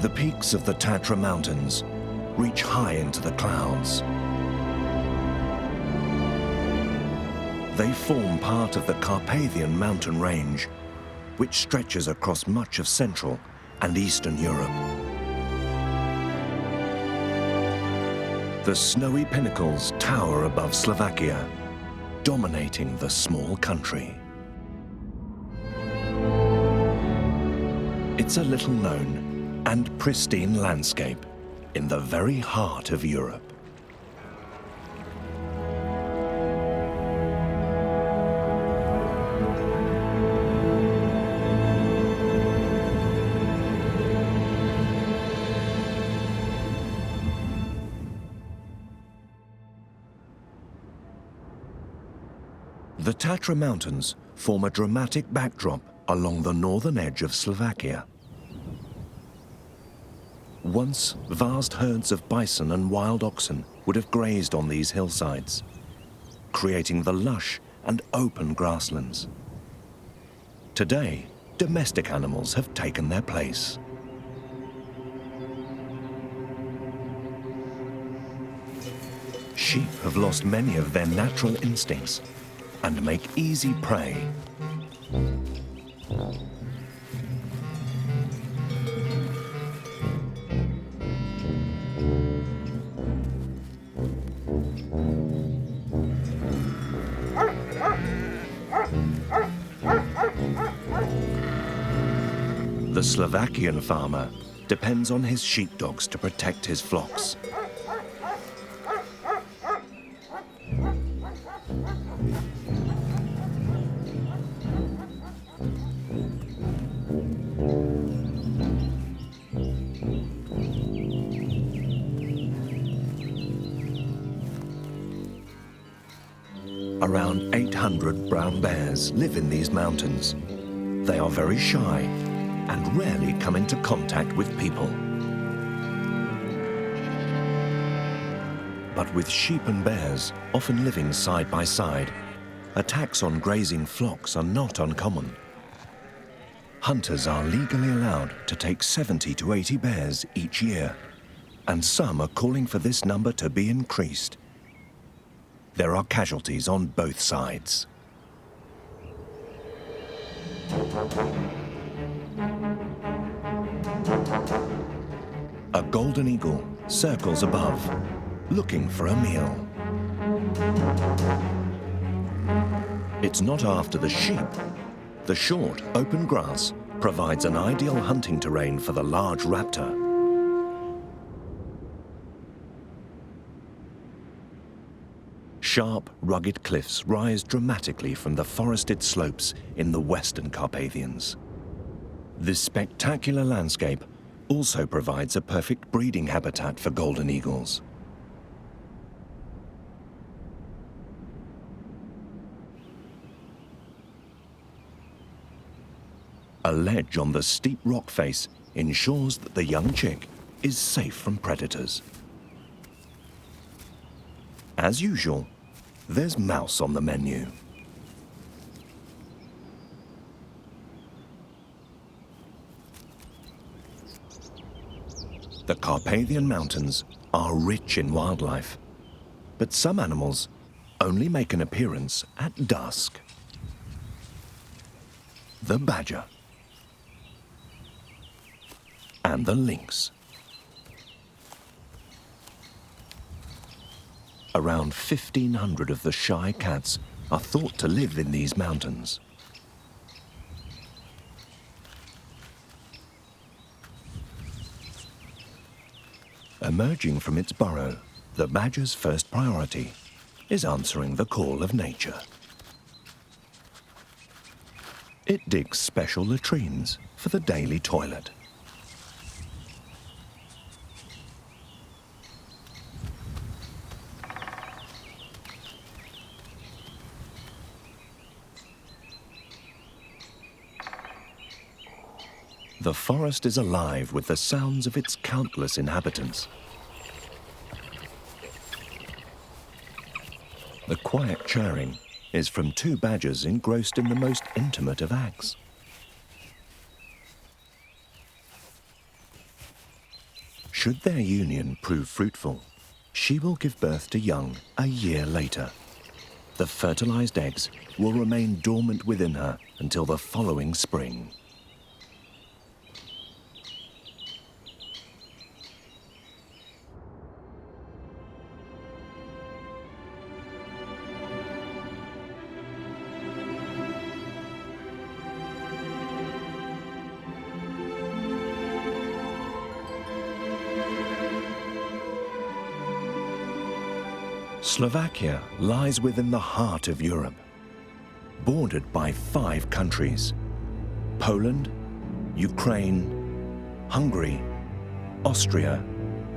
The peaks of the Tatra Mountains reach high into the clouds. They form part of the Carpathian mountain range, which stretches across much of Central and Eastern Europe. The snowy pinnacles tower above Slovakia, dominating the small country. It's a little-known and pristine landscape in the very heart of Europe. The Tatra Mountains form a dramatic backdrop along the northern edge of Slovakia. Once, vast herds of bison and wild oxen would have grazed on these hillsides, creating the lush and open grasslands. Today, domestic animals have taken their place. Sheep have lost many of their natural instincts and make easy prey. The Slovakian farmer depends on his sheepdogs to protect his flocks. Around 800 brown bears live in these mountains. They are very shy and rarely come into contact with people. But with sheep and bears often living side by side, attacks on grazing flocks are not uncommon. Hunters are legally allowed to take 70 to 80 bears each year, and some are calling for this number to be increased. There are casualties on both sides. A golden eagle circles above, looking for a meal. It's not after the sheep. The short, open grass provides an ideal hunting terrain for the large raptor. Sharp, rugged cliffs rise dramatically from the forested slopes in the Western Carpathians. This spectacular landscape also provides a perfect breeding habitat for golden eagles. A ledge on the steep rock face ensures that the young chick is safe from predators. As usual, there's mouse on the menu. The Carpathian Mountains are rich in wildlife, but some animals only make an appearance at dusk. The badger and the lynx. Around 1,500 of the shy cats are thought to live in these mountains. Emerging from its burrow, the badger's first priority is answering the call of nature. It digs special latrines for the daily toilet. The forest is alive with the sounds of its countless inhabitants. The quiet chirring is from two badgers engrossed in the most intimate of acts. Should their union prove fruitful, she will give birth to young a year later. The fertilized eggs will remain dormant within her until the following spring. Slovakia lies within the heart of Europe, bordered by 5 countries: Poland, Ukraine, Hungary, Austria,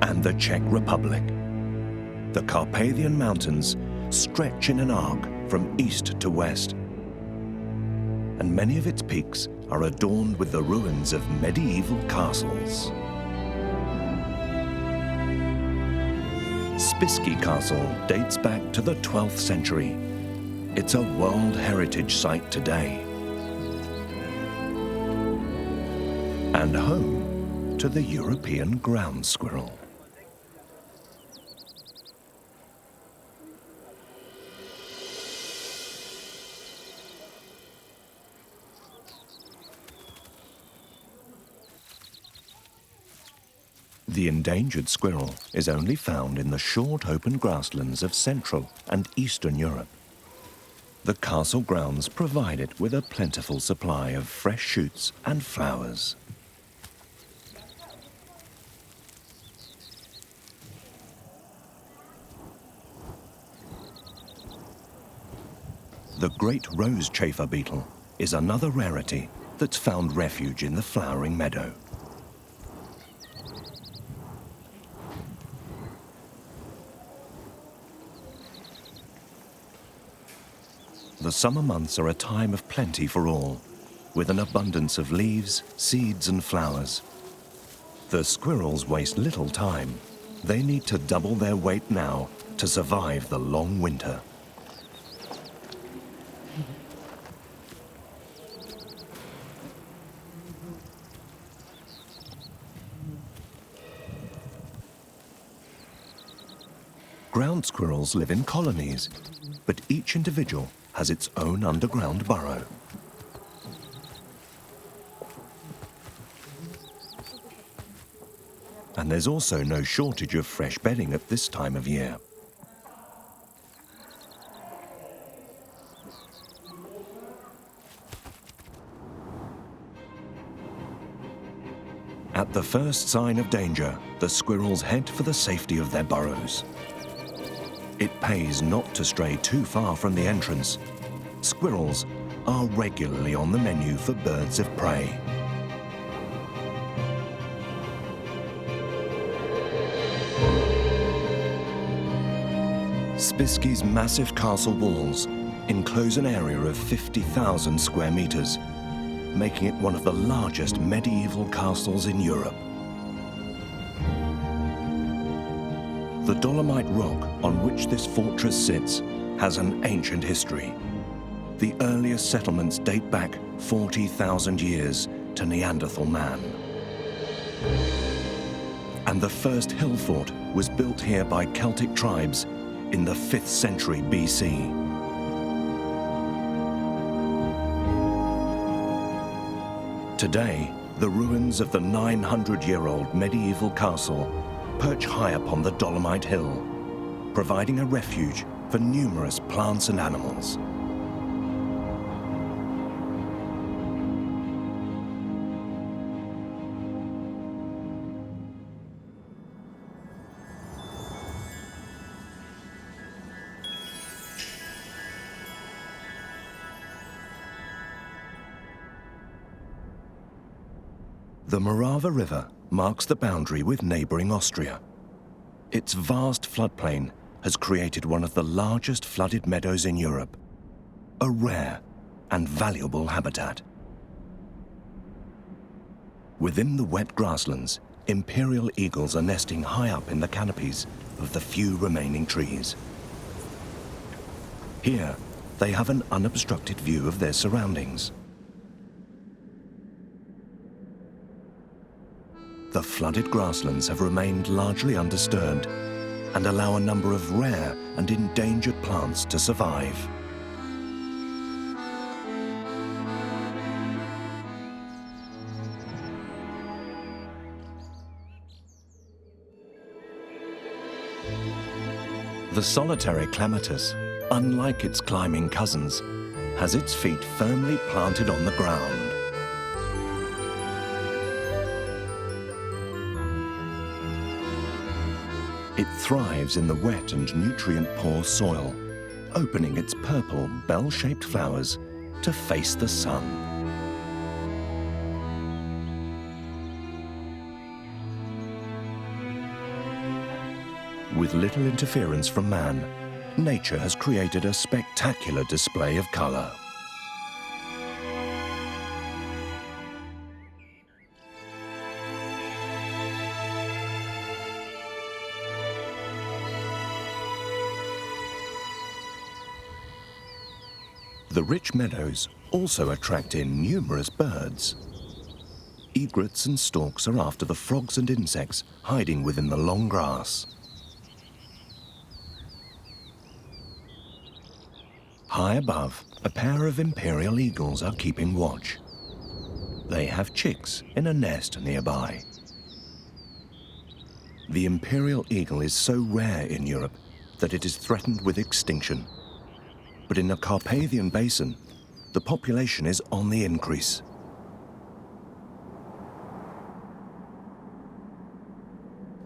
and the Czech Republic. The Carpathian Mountains stretch in an arc from east to west, and many of its peaks are adorned with the ruins of medieval castles. Spišský Castle dates back to the 12th century. It's a World Heritage Site today, and home to the European ground squirrel. The endangered squirrel is only found in the short open grasslands of Central and Eastern Europe. The castle grounds provide it with a plentiful supply of fresh shoots and flowers. The great rose chafer beetle is another rarity that's found refuge in the flowering meadow. The summer months are a time of plenty for all, with an abundance of leaves, seeds, and flowers. The squirrels waste little time. They need to double their weight now to survive the long winter. Ground squirrels live in colonies, but each individual has its own underground burrow. And there's also no shortage of fresh bedding at this time of year. At the first sign of danger, the squirrels head for the safety of their burrows. It pays not to stray too far from the entrance. Squirrels are regularly on the menu for birds of prey. Spišský's massive castle walls enclose an area of 50,000 square meters, making it one of the largest medieval castles in Europe. The Dolomite rock on which this fortress sits has an ancient history. The earliest settlements date back 40,000 years to Neanderthal man. And the first hill fort was built here by Celtic tribes in the 5th century BC. Today, the ruins of the 900-year-old medieval castle perch high upon the Dolomite Hill, providing a refuge for numerous plants and animals. The Morava River marks the boundary with neighboring Austria. Its vast floodplain has created one of the largest flooded meadows in Europe, a rare and valuable habitat. Within the wet grasslands, imperial eagles are nesting high up in the canopies of the few remaining trees. Here, they have an unobstructed view of their surroundings. the flooded grasslands have remained largely undisturbed and allow a number of rare and endangered plants to survive. The solitary clematis, unlike its climbing cousins, has its feet firmly planted on the ground. It thrives in the wet and nutrient-poor soil, opening its purple, bell-shaped flowers to face the sun. With little interference from man, nature has created a spectacular display of color. The rich meadows also attract in numerous birds. Egrets and storks are after the frogs and insects hiding within the long grass. High above, a pair of imperial eagles are keeping watch. They have chicks in a nest nearby. The imperial eagle is so rare in Europe that it is threatened with extinction. But in the Carpathian Basin, the population is on the increase.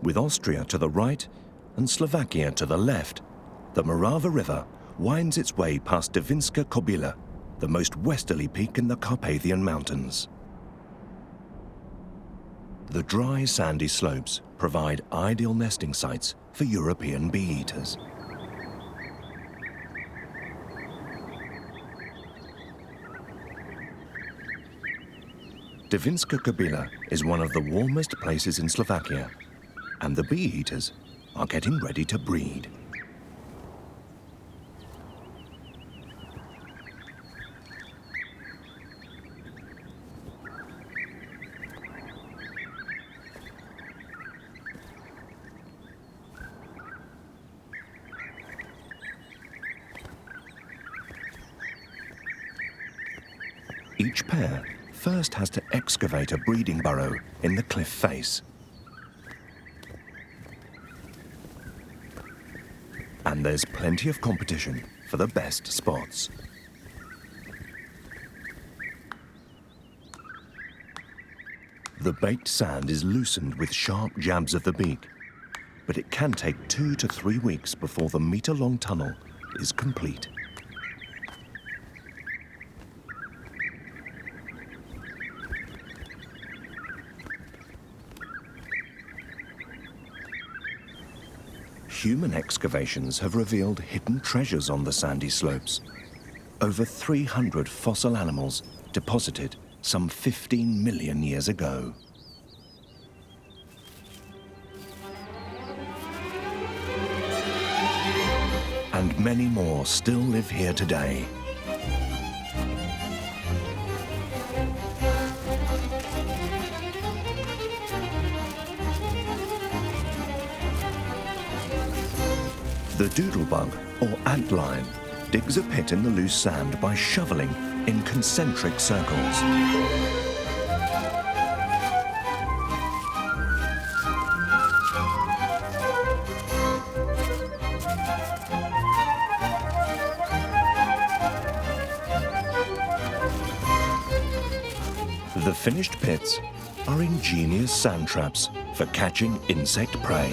With Austria to the right and Slovakia to the left, the Morava River winds its way past Devinska Kobila, the most westerly peak in the Carpathian Mountains. The dry, sandy slopes provide ideal nesting sites for European bee-eaters. Devinska Kobila is one of the warmest places in Slovakia, and the bee-eaters are getting ready to breed. Each pair first has to excavate a breeding burrow in the cliff face. And there's plenty of competition for the best spots. The baked sand is loosened with sharp jabs of the beak, but it can take 2 to 3 weeks before the meter-long tunnel is complete. Human excavations have revealed hidden treasures on the sandy slopes. Over 300 fossil animals deposited some 15 million years ago. And many more still live here today. The doodlebug, or antlion, digs a pit in the loose sand by shoveling in concentric circles. The finished pits are ingenious sand traps for catching insect prey.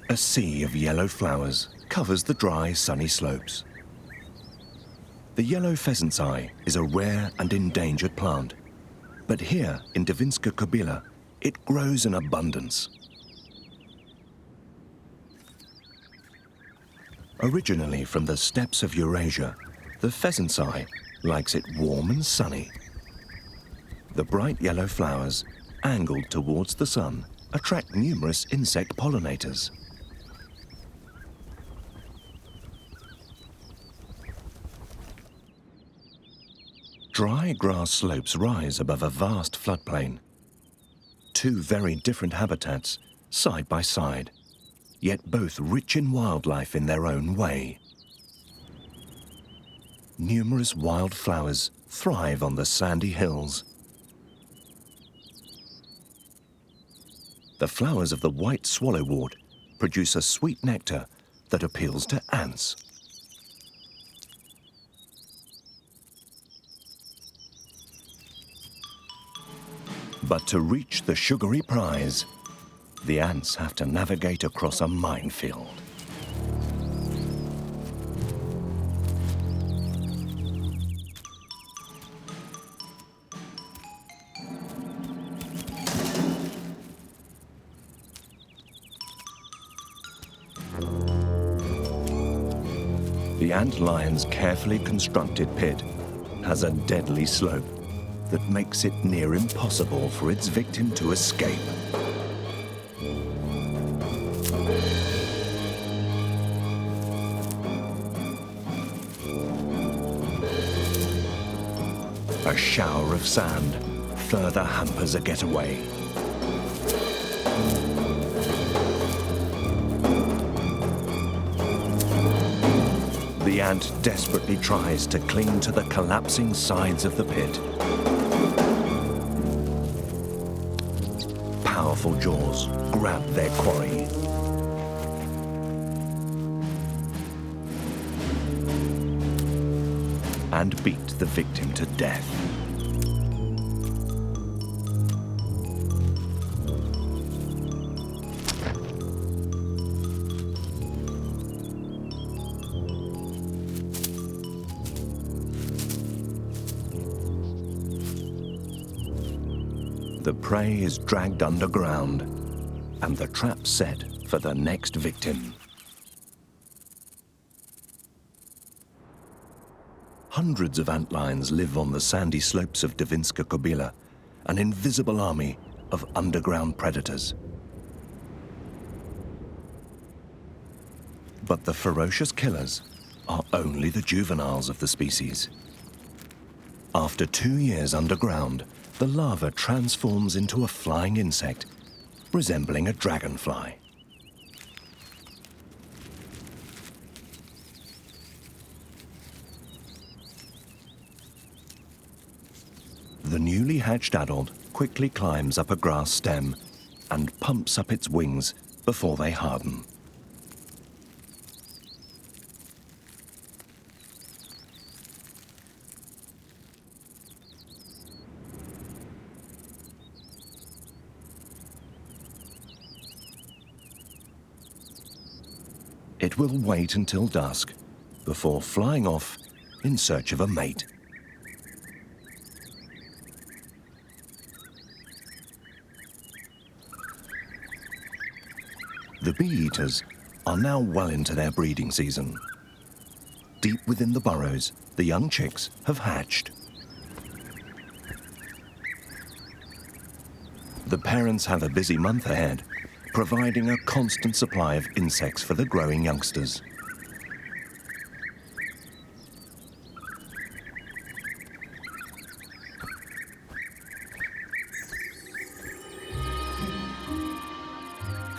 A sea of yellow flowers covers the dry, sunny slopes. The yellow pheasant's eye is a rare and endangered plant, but here in Devinska Kobila, it grows in abundance. Originally from the steppes of Eurasia, the pheasant's eye likes it warm and sunny. The bright yellow flowers, angled towards the sun, attract numerous insect pollinators. Dry grass slopes rise above a vast floodplain. Two very different habitats, side by side, yet both rich in wildlife in their own way. Numerous wildflowers thrive on the sandy hills. The flowers of the white swallowwort produce a sweet nectar that appeals to ants. But to reach the sugary prize, the ants have to navigate across a minefield. The ant lion's carefully constructed pit has a deadly slope that makes it near impossible for its victim to escape. A shower of sand further hampers a getaway. The ant desperately tries to cling to the collapsing sides of the pit. Powerful jaws grab their quarry. And beat the victim to death. The prey is dragged underground, and the trap set for the next victim. Hundreds of antlions live on the sandy slopes of Davinska Kobila, an invisible army of underground predators. But the ferocious killers are only the juveniles of the species. After 2 years underground, the larva transforms into a flying insect, resembling a dragonfly. The newly hatched adult quickly climbs up a grass stem and pumps up its wings before they harden. It will wait until dusk before flying off in search of a mate. The bee-eaters are now well into their breeding season. Deep within the burrows, the young chicks have hatched. The parents have a busy month ahead, providing a constant supply of insects for the growing youngsters.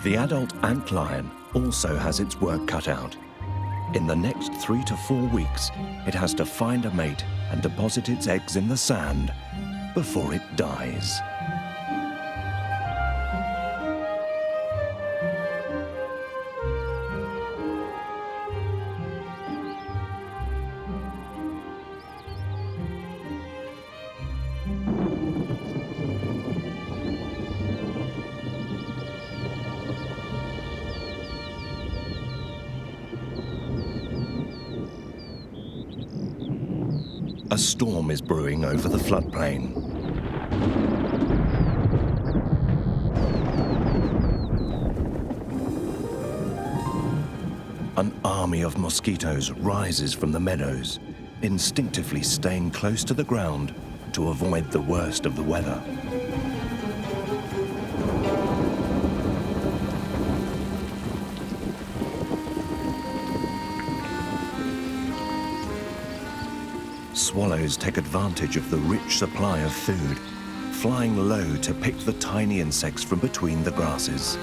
The adult antlion also has its work cut out. In the next 3 to 4 weeks, it has to find a mate and deposit its eggs in the sand before it dies. A storm is brewing over the floodplain. An army of mosquitoes rises from the meadows, instinctively staying close to the ground to avoid the worst of the weather. Swallows take advantage of the rich supply of food, flying low to pick the tiny insects from between the grasses.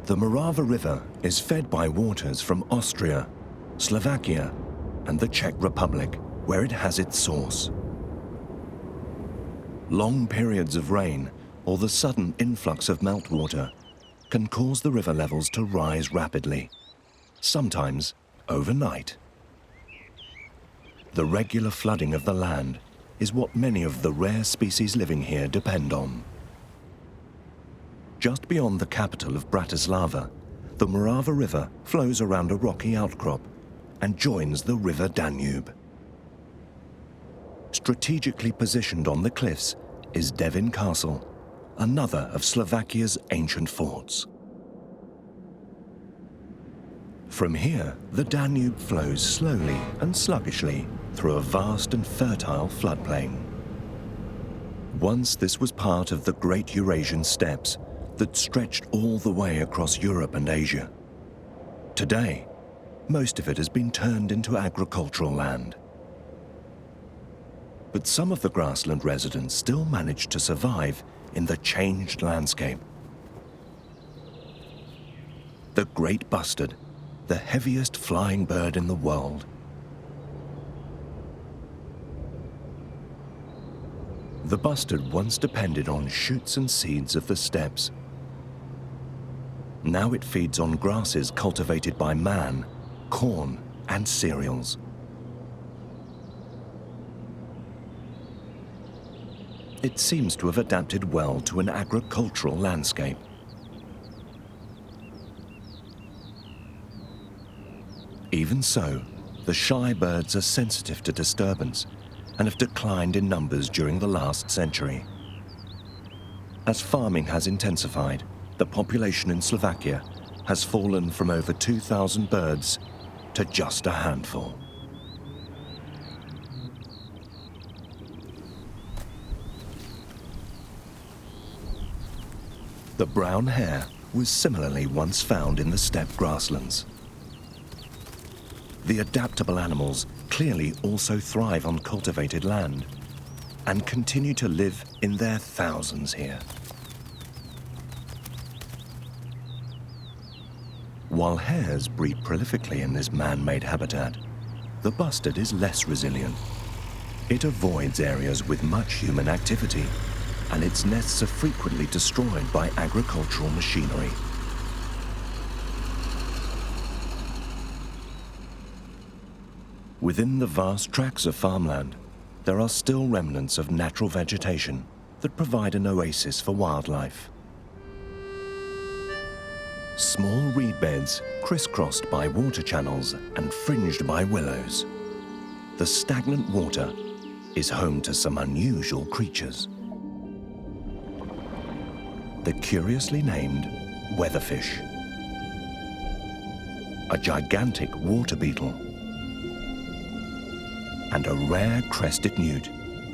The Morava River is fed by waters from Austria, Slovakia, and the Czech Republic, where it has its source. Long periods of rain or the sudden influx of meltwater can cause the river levels to rise rapidly, sometimes overnight. The regular flooding of the land is what many of the rare species living here depend on. Just beyond the capital of Bratislava, the Morava River flows around a rocky outcrop and joins the River Danube. Strategically positioned on the cliffs is Devin Castle, another of Slovakia's ancient forts. From here, the Danube flows slowly and sluggishly through a vast and fertile floodplain. Once this was part of the Great Eurasian Steppes that stretched all the way across Europe and Asia. Today, most of it has been turned into agricultural land. But some of the grassland residents still manage to survive in the changed landscape. The great bustard, the heaviest flying bird in the world. The bustard once depended on shoots and seeds of the steppes. Now it feeds on grasses cultivated by man, corn, and cereals. It seems to have adapted well to an agricultural landscape. Even so, the shy birds are sensitive to disturbance and have declined in numbers during the last century. As farming has intensified, the population in Slovakia has fallen from over 2,000 birds to just a handful. The brown hare was similarly once found in the steppe grasslands. The adaptable animals clearly also thrive on cultivated land and continue to live in their thousands here. While hares breed prolifically in this man-made habitat, the bustard is less resilient. It avoids areas with much human activity, and its nests are frequently destroyed by agricultural machinery. Within the vast tracts of farmland, there are still remnants of natural vegetation that provide an oasis for wildlife. Small reed beds crisscrossed by water channels and fringed by willows. The stagnant water is home to some unusual creatures. The curiously named weatherfish, a gigantic water beetle, and a rare crested newt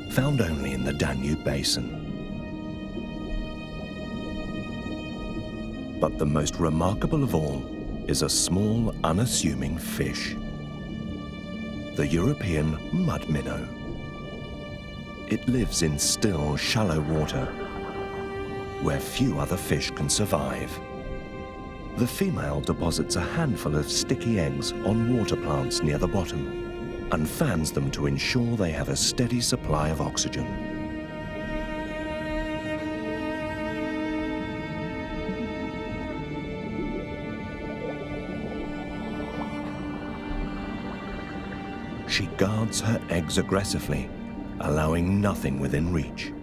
found only in the Danube basin. But the most remarkable of all is a small, unassuming fish, the European mud minnow. It lives in still, shallow water, where few other fish can survive. The female deposits a handful of sticky eggs on water plants near the bottom and fans them to ensure they have a steady supply of oxygen. She guards her eggs aggressively, allowing nothing within reach.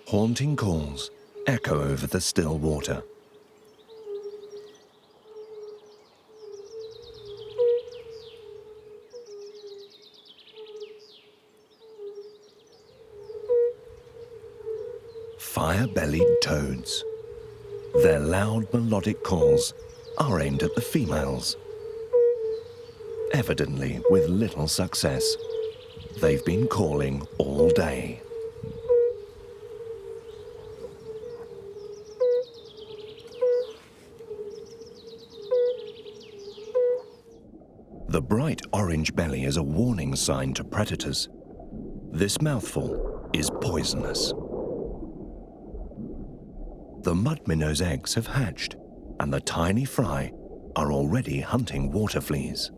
Haunting calls echo over the still water. Fire-bellied toads. Their loud melodic calls are aimed at the females. Evidently with little success. They've been calling all day. The bright orange belly is a warning sign to predators. This mouthful is poisonous. The mud minnow's eggs have hatched, and the tiny fry are already hunting water fleas.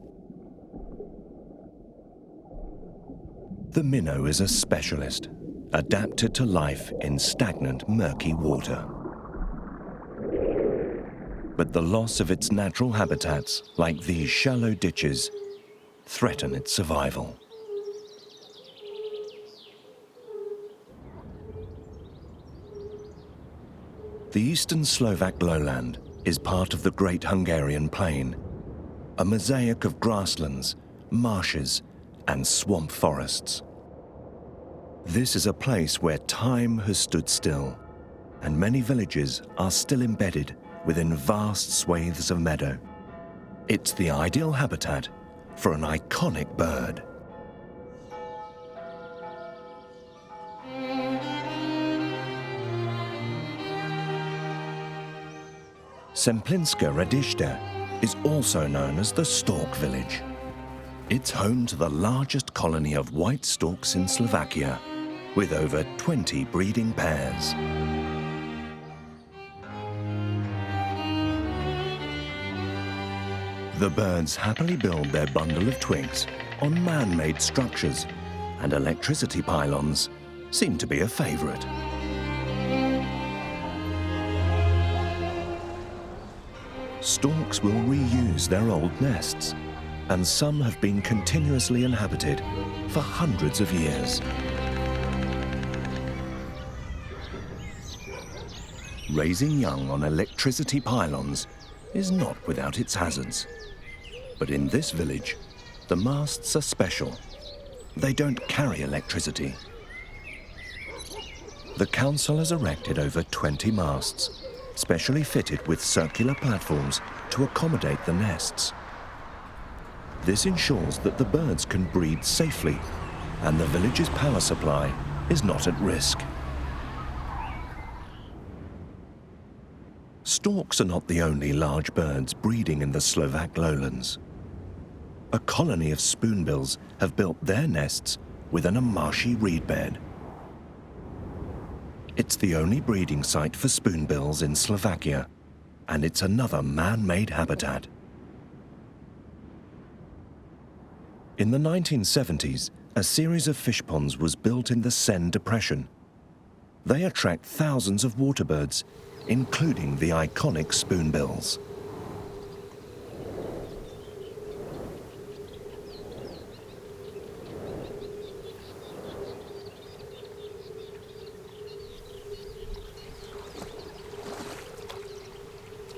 The minnow is a specialist, adapted to life in stagnant, murky water. But the loss of its natural habitats, like these shallow ditches, threaten its survival. The eastern Slovak lowland is part of the Great Hungarian Plain, a mosaic of grasslands, marshes, and swamp forests. This is a place where time has stood still, and many villages are still embedded within vast swathes of meadow. It's the ideal habitat for an iconic bird. Semplinska Radište is also known as the Stork Village. It's home to the largest colony of white storks in Slovakia, with over 20 breeding pairs. The birds happily build their bundle of twigs on man-made structures, and electricity pylons seem to be a favorite. Storks will reuse their old nests, and some have been continuously inhabited for hundreds of years. Raising young on electricity pylons is not without its hazards. But in this village, the masts are special. They don't carry electricity. The council has erected over 20 masts, specially fitted with circular platforms to accommodate the nests. This ensures that the birds can breed safely, and the village's power supply is not at risk. Storks are not the only large birds breeding in the Slovak lowlands. A colony of spoonbills have built their nests within a marshy reed bed. It's the only breeding site for spoonbills in Slovakia, and it's another man-made habitat. In the 1970s, a series of fish ponds was built in the Seine Depression. They attract thousands of waterbirds, including the iconic spoonbills.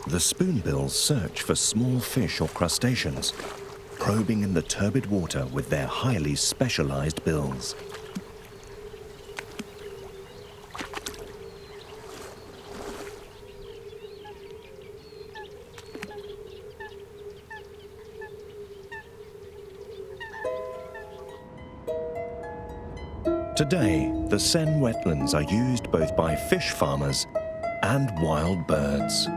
The spoonbills search for small fish or crustaceans, probing in the turbid water with their highly specialized bills. Today, the Seine wetlands are used both by fish farmers and wild birds.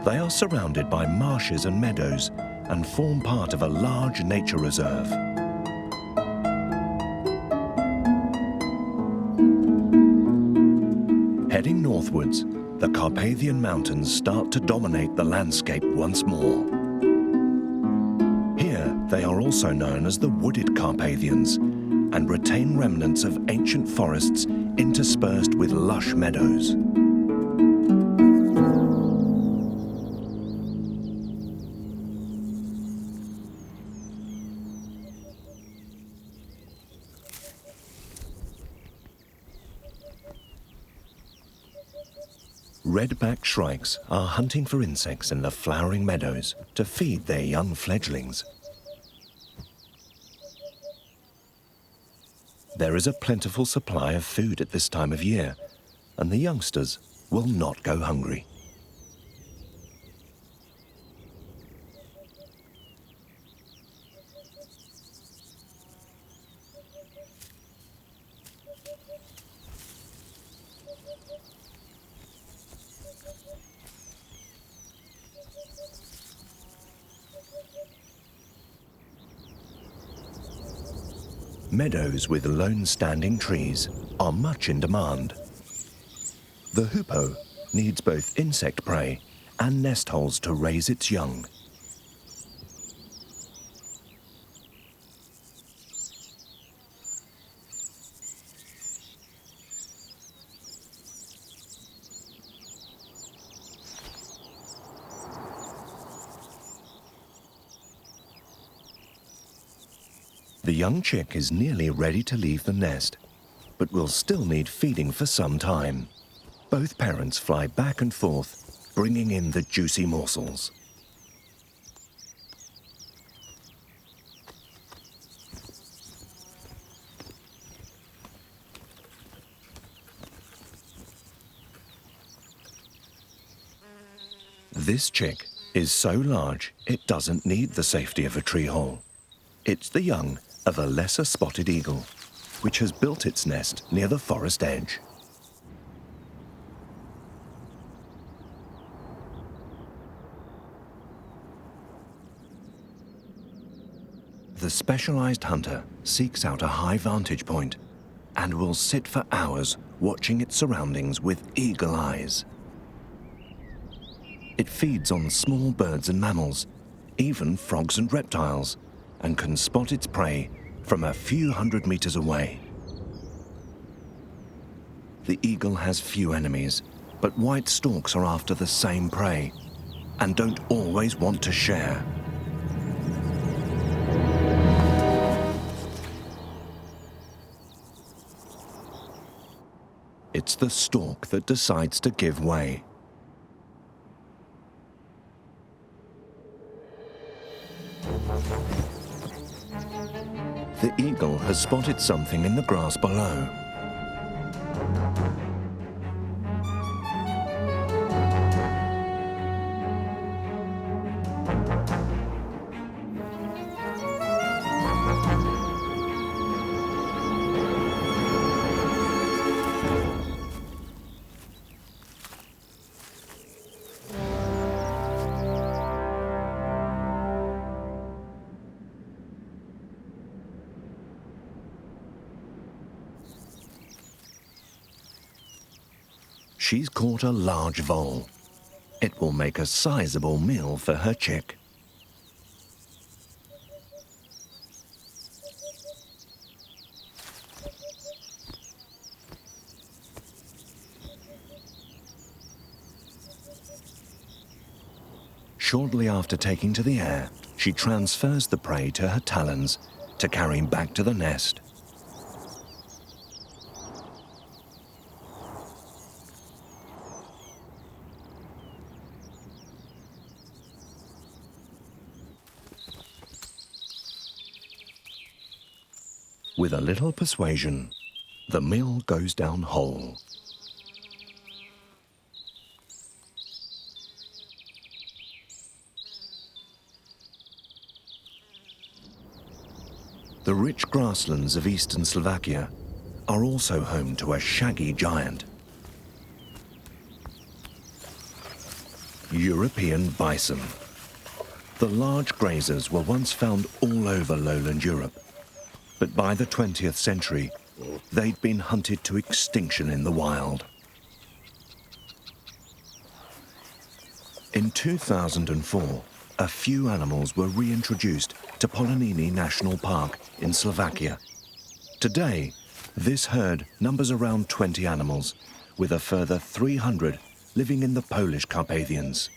They are surrounded by marshes and meadows and form part of a large nature reserve. Heading northwards, the Carpathian Mountains start to dominate the landscape once more. Here, they are also known as the Wooded Carpathians and retain remnants of ancient forests interspersed with lush meadows. Red-backed shrikes are hunting for insects in the flowering meadows to feed their young fledglings. There is a plentiful supply of food at this time of year, and the youngsters will not go hungry. Meadows with lone standing trees are much in demand. The hoopoe needs both insect prey and nest holes to raise its young. The young chick is nearly ready to leave the nest, but will still need feeding for some time. Both parents fly back and forth, bringing in the juicy morsels. This chick is so large it doesn't need the safety of a tree hole. It's the young of a lesser spotted eagle, which has built its nest near the forest edge. The specialized hunter seeks out a high vantage point and will sit for hours watching its surroundings with eagle eyes. It feeds on small birds and mammals, even frogs and reptiles, and can spot its prey from a few hundred meters away. The eagle has few enemies, but white storks are after the same prey and don't always want to share. It's the stork that decides to give way. The eagle has spotted something in the grass below. She's caught a large vole. It will make a sizable meal for her chick. Shortly after taking to the air, she transfers the prey to her talons to carry back to the nest. With a little persuasion, the meal goes down whole. The rich grasslands of eastern Slovakia are also home to a shaggy giant. European bison. The large grazers were once found all over lowland Europe, but by the 20th century, they'd been hunted to extinction in the wild. In 2004, a few animals were reintroduced to Poloniny National Park in Slovakia. Today, this herd numbers around 20 animals, with a further 300 living in the Polish Carpathians.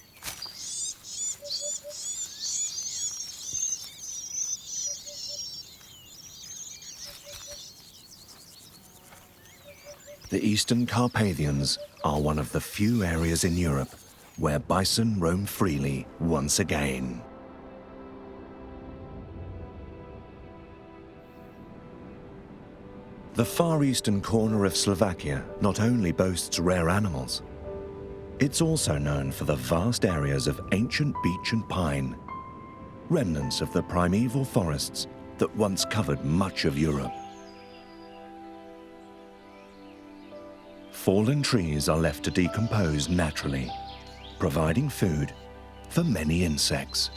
The Eastern Carpathians are one of the few areas in Europe where bison roam freely once again. The far eastern corner of Slovakia not only boasts rare animals, it's also known for the vast areas of ancient beech and pine, remnants of the primeval forests that once covered much of Europe. Fallen trees are left to decompose naturally, providing food for many insects.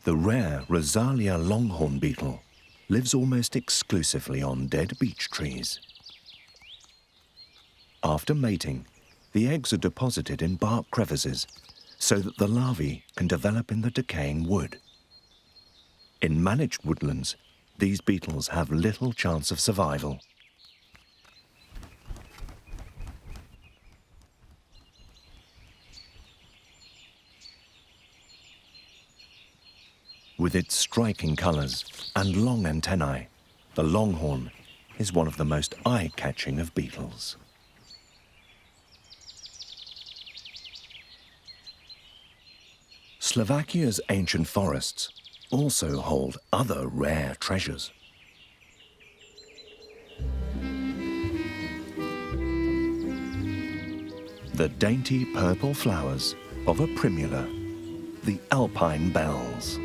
The rare Rosalia longhorn beetle lives almost exclusively on dead beech trees. After mating, the eggs are deposited in bark crevices so that the larvae can develop in the decaying wood. In managed woodlands, these beetles have little chance of survival. With its striking colours and long antennae, the longhorn is one of the most eye-catching of beetles. Slovakia's ancient forests also hold other rare treasures. The dainty purple flowers of a primula, the alpine bells.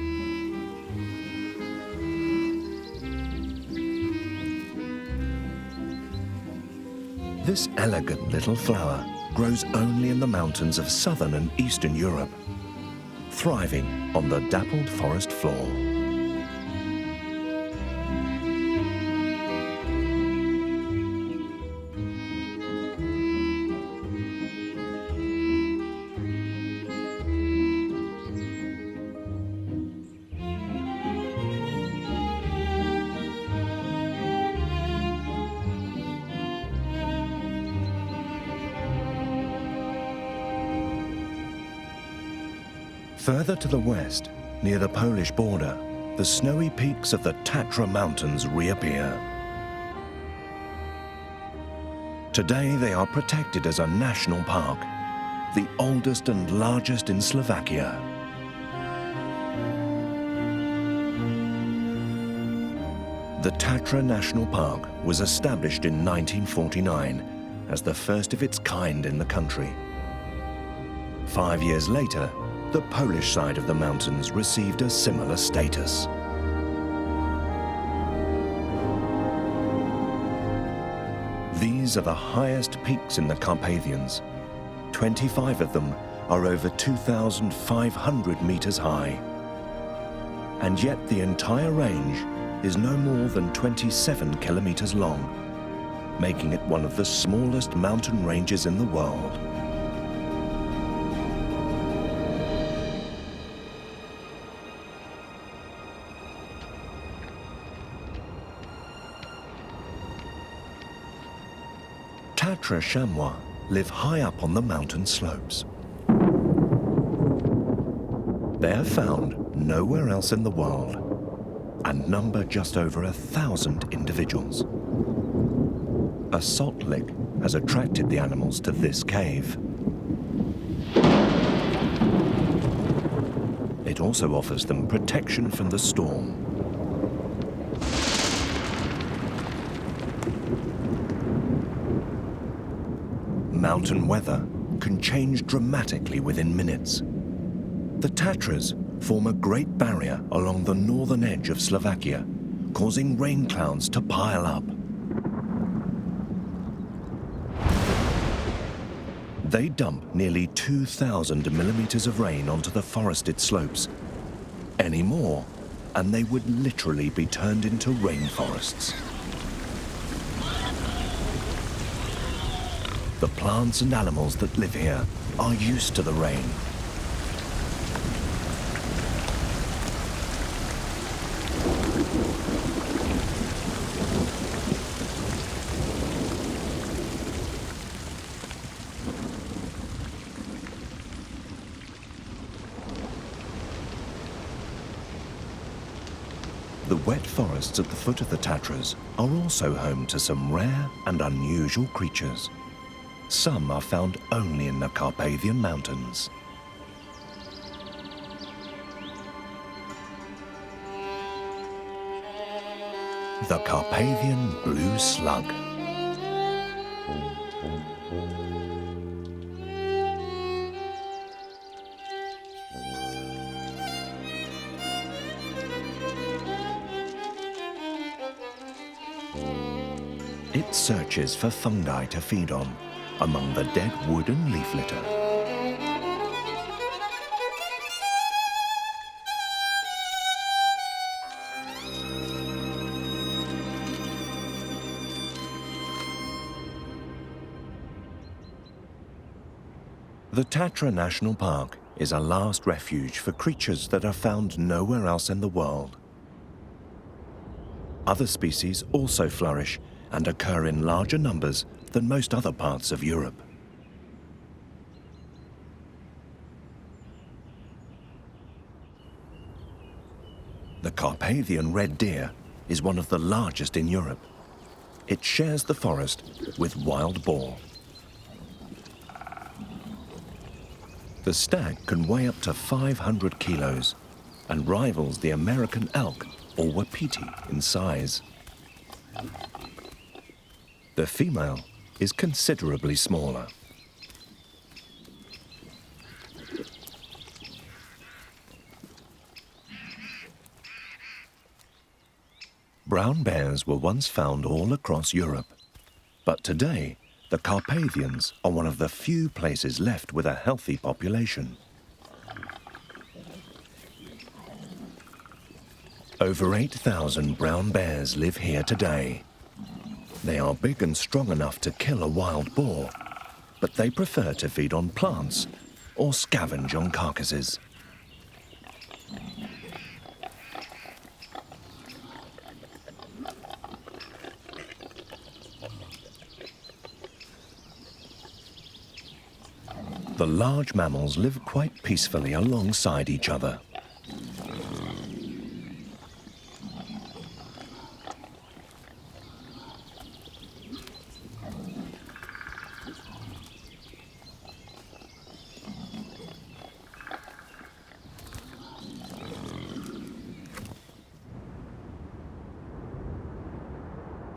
This elegant little flower grows only in the mountains of southern and eastern Europe, thriving on the dappled forest floor. Further to the west, near the Polish border, the snowy peaks of the Tatra Mountains reappear. Today they are protected as a national park, the oldest and largest in Slovakia. The Tatra National Park was established in 1949 as the first of its kind in the country. 5 years later, the Polish side of the mountains received a similar status. These are the highest peaks in the Carpathians. 25 of them are over 2,500 meters high. And yet the entire range is no more than 27 kilometers long, making it one of the smallest mountain ranges in the world. Tatra chamois live high up on the mountain slopes. They are found nowhere else in the world and number just over 1,000 individuals. A salt lick has attracted the animals to this cave. It also offers them protection from the storm. Mountain weather can change dramatically within minutes. The Tatras form a great barrier along the northern edge of Slovakia, causing rain clouds to pile up. They dump nearly 2,000 millimeters of rain onto the forested slopes. Any more, and they would literally be turned into rainforests. The plants and animals that live here are used to the rain. The wet forests at the foot of the Tatras are also home to some rare and unusual creatures. Some are found only in the Carpathian Mountains. The Carpathian blue slug. It searches for fungi to feed on among the dead wood and leaf litter. The Tatra National Park is a last refuge for creatures that are found nowhere else in the world. Other species also flourish and occur in larger numbers than most other parts of Europe. The Carpathian red deer is one of the largest in Europe. It shares the forest with wild boar. The stag can weigh up to 500 kilos and rivals the American elk or wapiti in size. The female is considerably smaller. Brown bears were once found all across Europe, but today the Carpathians are one of the few places left with a healthy population. Over 8,000 brown bears live here today. They are big and strong enough to kill a wild boar, but they prefer to feed on plants or scavenge on carcasses. The large mammals live quite peacefully alongside each other.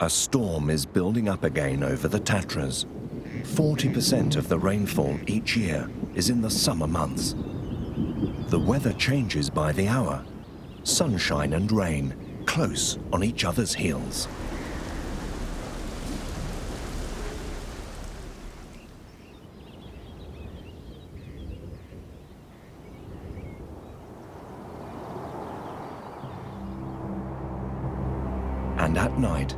A storm is building up again over the Tatras. 40% of the rainfall each year is in the summer months. The weather changes by the hour. Sunshine and rain close on each other's heels. And at night,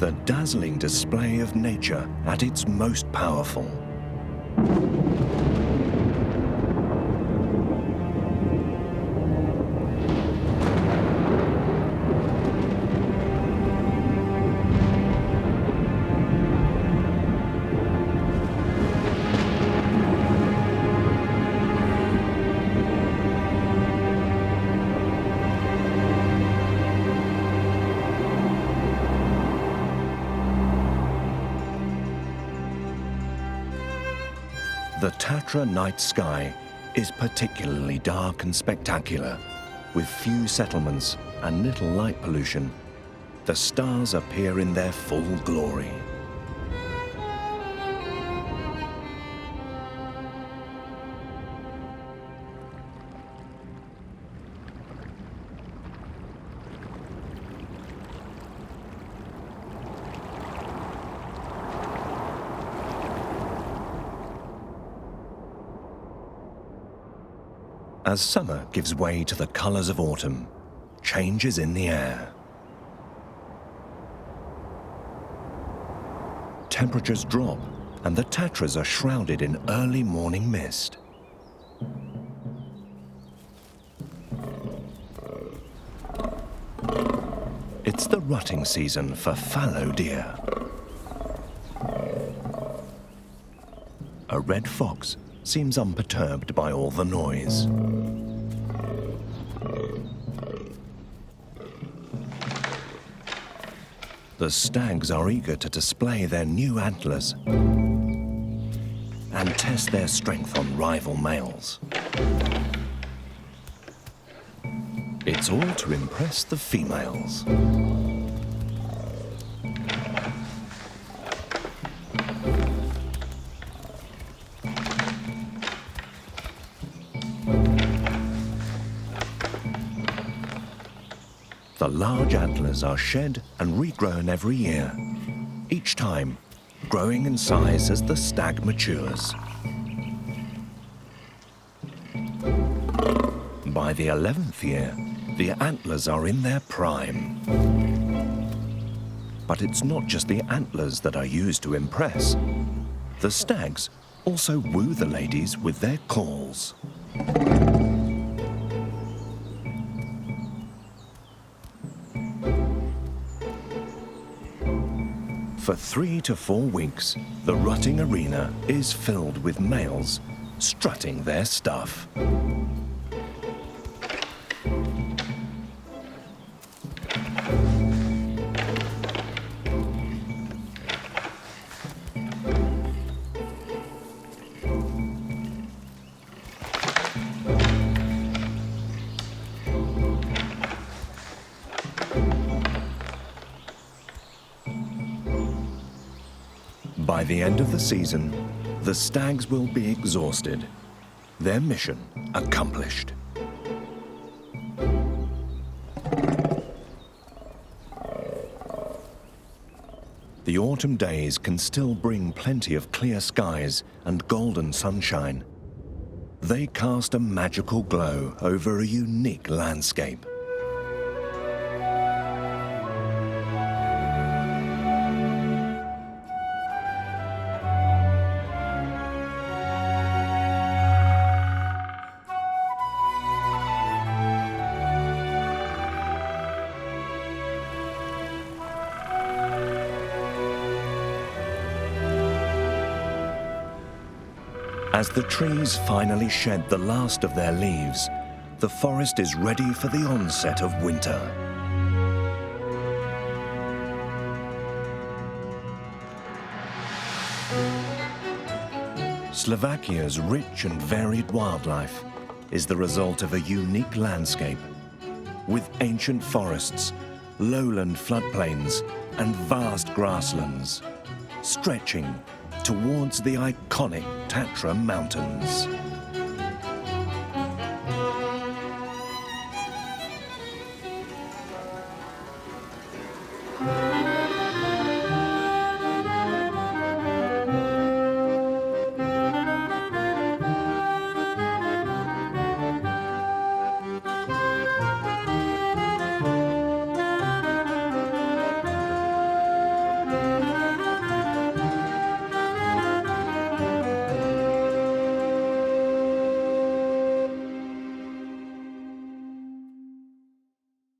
the dazzling display of nature at its most powerful. The Tatra night sky is particularly dark and spectacular, with few settlements and little light pollution. The stars appear in their full glory. As summer gives way to the colors of autumn, change is in the air. Temperatures drop, and the Tatras are shrouded in early morning mist. It's the rutting season for fallow deer. A red fox seems unperturbed by all the noise. The stags are eager to display their new antlers and test their strength on rival males. It's all to impress the females. The large antlers are shed and regrown every year, each time growing in size as the stag matures. By the 11th year, the antlers are in their prime. But it's not just the antlers that are used to impress. The stags also woo the ladies with their calls. For 3 to 4 weeks, the rutting arena is filled with males strutting their stuff. By the end of the season, the stags will be exhausted, their mission accomplished. The autumn days can still bring plenty of clear skies and golden sunshine. They cast a magical glow over a unique landscape. As the trees finally shed the last of their leaves, the forest is ready for the onset of winter. Slovakia's rich and varied wildlife is the result of a unique landscape, with ancient forests, lowland floodplains, and vast grasslands, stretching towards the iconic Tatra Mountains.